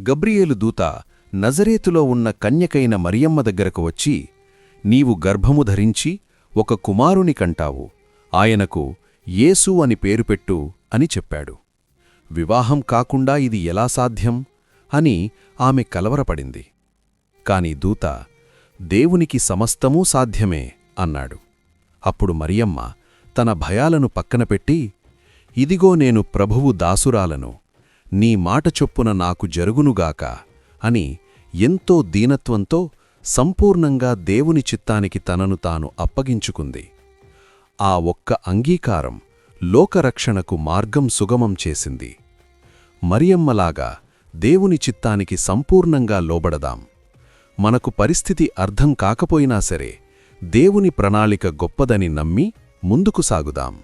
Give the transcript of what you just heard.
గబ్రియేలు దూత నజరేతులో ఉన్న కన్యకైన మరియమ్మ దగ్గరకు వచ్చి, నీవు గర్భము ధరించి ఒక కుమారుని కంటావు, ఆయనకు యేసు అని పేరుపెట్టు అని చెప్పాడు. వివాహం కాకుండా ఇది ఎలా సాధ్యం అని ఆమె కలవరపడింది. కాని దూత, దేవునికి సమస్తమూ సాధ్యమే అన్నాడు. అప్పుడు మరియమ్మ తన భయాలను పక్కనపెట్టి, ఇదిగో నేను ప్రభువు దాసురాలను, నీ మాట చొప్పున నాకు జరుగునుగాక అని ఎంతో దీనత్వంతో సంపూర్ణంగా దేవుని చిత్తానికి తనను తాను అప్పగించుకుంది. ఆ ఒక్క అంగీకారం లోకరక్షణకు మార్గం సుగమం చేసింది. మరియమ్మలాగా దేవుని చిత్తానికి సంపూర్ణంగా లోబడదాం. మనకు పరిస్థితి అర్థం కాకపోయినా సరే దేవుని ప్రణాళిక గొప్పదని నమ్మి ముందుకు సాగుదాం.